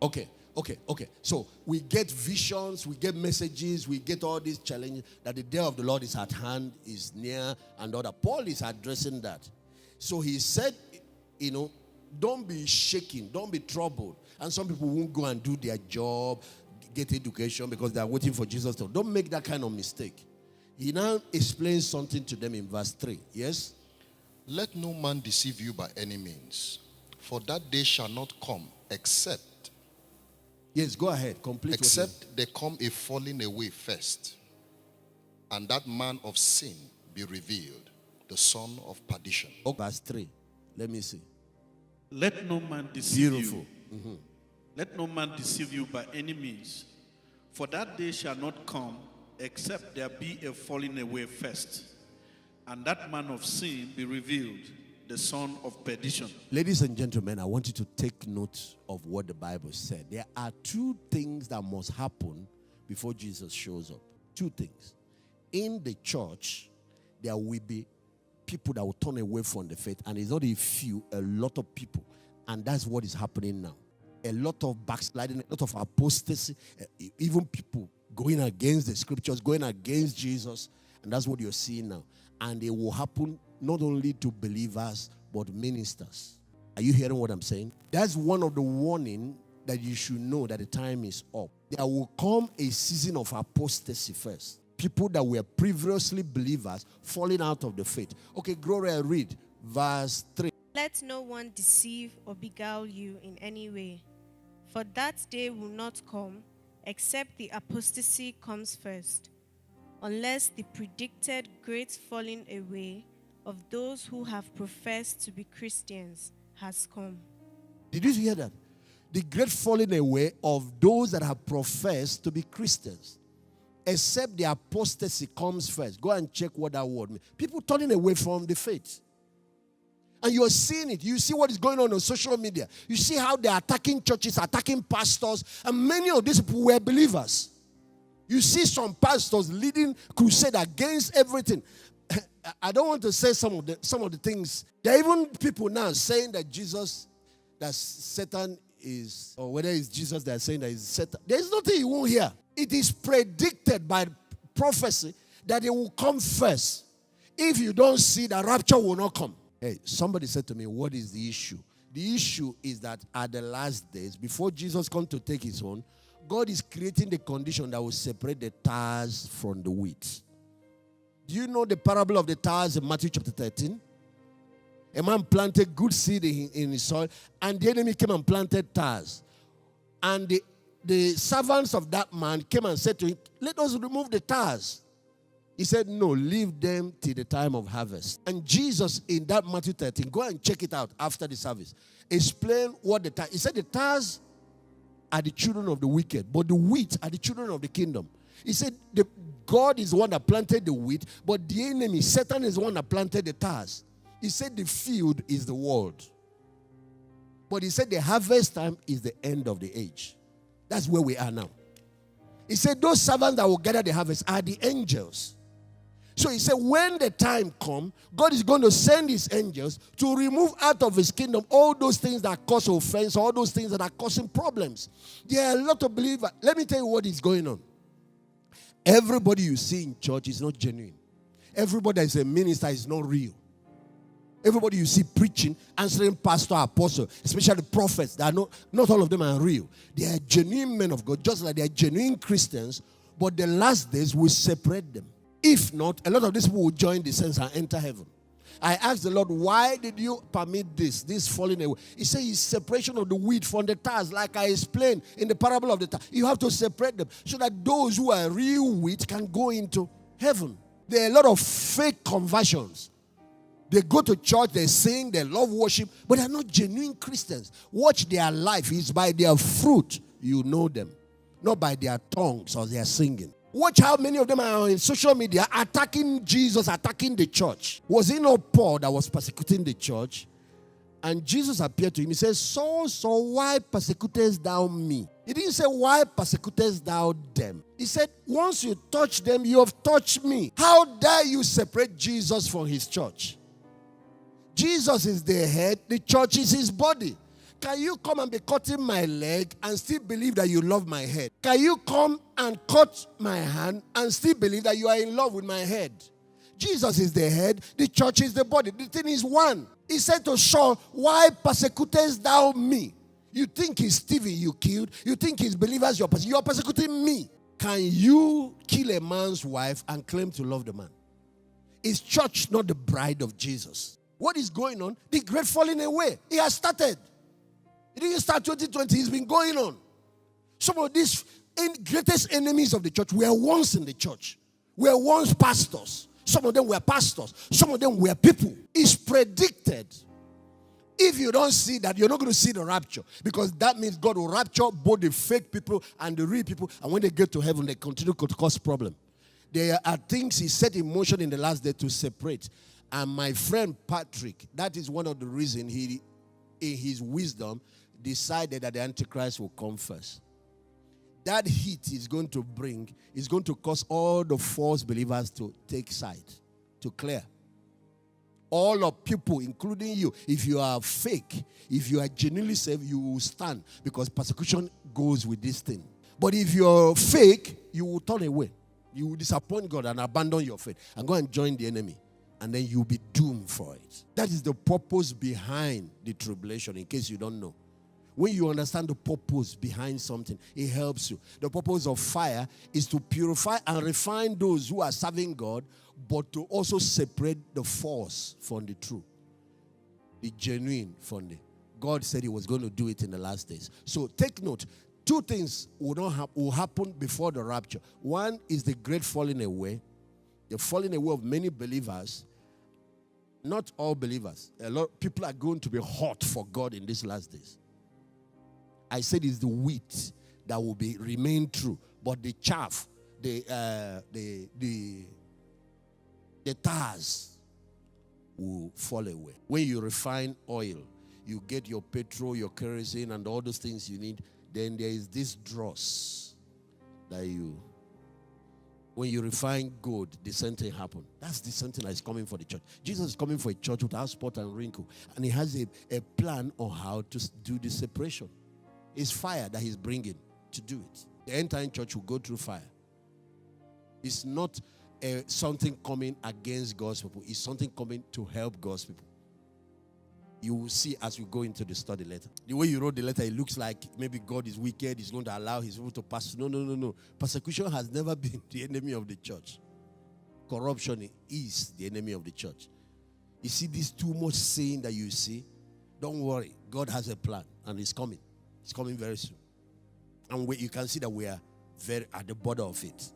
Okay. So we get visions, we get messages, we get all these challenges that the day of the Lord is at hand, is near, and all that. Paul is addressing that. So he said, don't be shaken, don't be troubled. And some people won't go and do their job, get education because they are waiting for Jesus to. Don't make that kind of mistake. He now explains something to them in verse 3. Yes? Let no man deceive you by any means, for that day shall not come except. Yes, go ahead. Complete. Except there come a falling away first, and that man of sin be revealed, the son of perdition. Oh, verse 3. Let me see. Let no man deceive Beautiful. you. Mm-hmm. Let no man deceive you by any means, for that day shall not come except there be a falling away first, and that man of sin be revealed, the son of perdition. Ladies and gentlemen, I want you to take note of what the Bible said. There are two things that must happen before Jesus shows up. Two things. In the church, there will be people that will turn away from the faith, and it's not a few, a lot of people. And that's what is happening now. A lot of backsliding, a lot of apostasy, even people going against the scriptures, going against Jesus. And that's what you're seeing now. And it will happen not only to believers, but ministers. Are you hearing what I'm saying? That's one of the warning that you should know that the time is up. There will come a season of apostasy first. People that were previously believers falling out of the faith. Okay, Gloria, read verse 3. Let no one deceive or beguile you in any way, for that day will not come except the apostasy comes first, unless the predicted great falling away of those who have professed to be Christians has come. Did you hear that? The great falling away of those that have professed to be Christians. Except the apostasy comes first. Go and check what that word means. People turning away from the faith. And you're seeing it. You see what is going on social media. You see how they're attacking churches, attacking pastors. And many of these people were believers. You see some pastors leading crusade against everything. I don't want to say some of the things. There are even people now saying that that Satan is, or whether it's Jesus that is saying that is Satan. There is nothing you won't hear. It is predicted by prophecy that it will come first. If you don't see, the rapture will not come. Hey, somebody said to me, what is the issue? The issue is that at the last days, before Jesus comes to take his own, God is creating the condition that will separate the tares from the wheat. Do you know the parable of the tares in Matthew chapter 13? A man planted good seed in his soil, and the enemy came and planted tares. And the servants of that man came and said to him, let us remove the tares. He said, no, leave them till the time of harvest. And Jesus in that Matthew 13, go and check it out after the service, explain what the tares. He said the tares are the children of the wicked, but the wheat are the children of the kingdom. He said God is the one that planted the wheat, but the enemy, Satan, is the one that planted the tares. He said the field is the world. But he said the harvest time is the end of the age. That's where we are now. He said those servants that will gather the harvest are the angels. So he said when the time comes, God is going to send his angels to remove out of his kingdom all those things that cause offense, all those things that are causing problems. There are a lot of believers. Let me tell you what is going on. Everybody you see in church is not genuine. Everybody that is a minister is not real. Everybody you see preaching, answering pastor, apostle, especially prophets, not all of them are real. They are genuine men of God, just like they are genuine Christians, but the last days will separate them. If not, a lot of these people will join the saints and enter heaven. I asked the Lord, why did you permit this falling away? He said it's separation of the wheat from the tares, like I explained in the parable of the tares. You have to separate them so that those who are real wheat can go into heaven. There are a lot of fake conversions. They go to church, they sing, they love worship, but they are not genuine Christians. Watch their life. It's by their fruit you know them, not by their tongues or their singing. Watch how many of them are on social media attacking Jesus, attacking the church. Was it not Paul that was persecuting the church? And Jesus appeared to him. He says, Saul, Saul, why persecutest thou me? He didn't say, why persecutest thou them? He said, once you touch them, you have touched me. How dare you separate Jesus from his church? Jesus is the head, the church is his body. Can you come and be cutting my leg and still believe that you love my head? Can you come and cut my hand and still believe that you are in love with my head? Jesus is the head, the church is the body. The thing is one. He said to Saul, why persecutest thou me? You think it's Stephen you killed. You think it's believers you're persecuting me. Can you kill a man's wife and claim to love the man? Is church not the bride of Jesus? What is going on? The great falling away. It has started. It didn't start 2020. It's been going on. Some of these greatest enemies of the church were once in the church. Were once pastors. Some of them were pastors. Some of them were people. It's predicted. If you don't see that, you're not going to see the rapture. Because that means God will rapture both the fake people and the real people. And when they get to heaven, they continue to cause problem. There are things he set in motion in the last day to separate. And my friend Patrick, that is one of the reasons he, in his wisdom, decided that the Antichrist will come first. That heat is going to bring, is going to cause all the false believers to take side, to clear. All of people, including you, if you are fake, if you are genuinely saved, you will stand because persecution goes with this thing. But if you're fake, you will turn away. You will disappoint God and abandon your faith and go and join the enemy. And then you'll be doomed for it. That is the purpose behind the tribulation, in case you don't know. When you understand the purpose behind something, it helps you. The purpose of fire is to purify and refine those who are serving God, but to also separate the false from the true, the genuine from the. God said he was going to do it in the last days. So take note. Two things will happen before the rapture. One is the great falling away. The falling away of many believers. Not all believers. A lot of people are going to be hot for God in these last days. I said it's the wheat that will remain true, but the chaff, the tars will fall away. When you refine oil, you get your petrol, your kerosene, and all those things you need. Then there is this dross that when you refine gold, the same thing happens. That's the same thing that is coming for the church. Jesus is coming for a church without spot and wrinkle, and he has a plan on how to do the separation. It's fire that he's bringing to do it. The entire church will go through fire. It's not something coming against God's people. It's something coming to help God's people. You will see as we go into the study letter. The way you wrote the letter, it looks like maybe God is wicked. He's going to allow his people to pass. No. Persecution has never been the enemy of the church. Corruption is the enemy of the church. You see this too much saying that you see? Don't worry. God has a plan and it's coming. It's coming very soon. And you can see that we are very at the border of it.